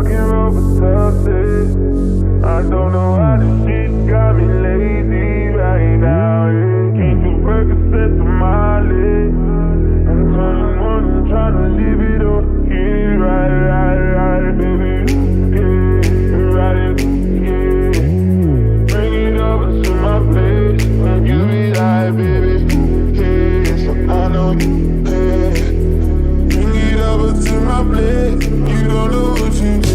Fucking road was tough, I don't know how this shit got me lazy right now. Can't do Percocet to Molly. I'm 21 and trying to live it up. Yeah, right, baby. Yeah, right, yeah. Bring it over to my place and you be like, baby. Yeah, so I know you pay. Bring it over to my place. You don't know what you do.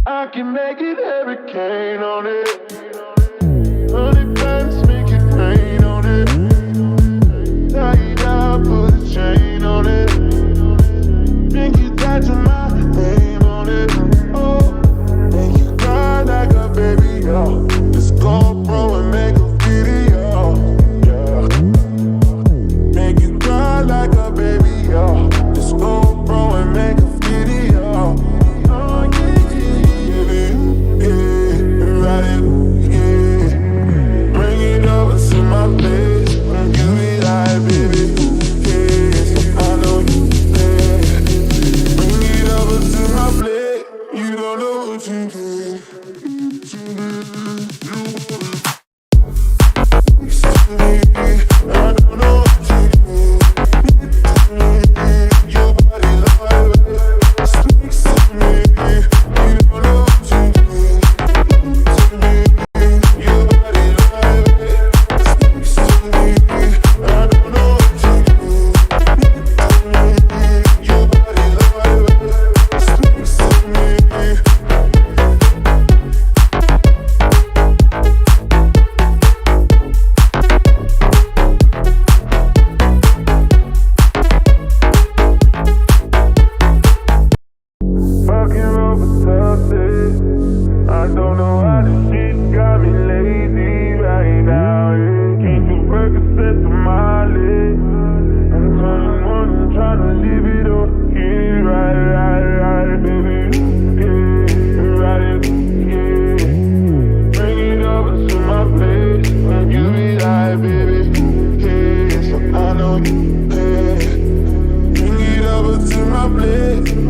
I can make it hurricane on it. Honey pants make it rain on it. Tie it up, put a chain on it. Make you tattoo my name on it. Oh, make you cry like a baby, yo. Let's go, bro, and make a video, yeah. Make you cry like a baby, yo. Let's go, bro, and make a video. I don't know how this shit got me lazy right now. Can't do Percocet to Molly. I'm 21 and trying to live it up. Yeah, right, baby. Yeah, right, yeah. Bring it over to my place and you be like, baby. Yeah, so I know you pay. Bring it over to my place.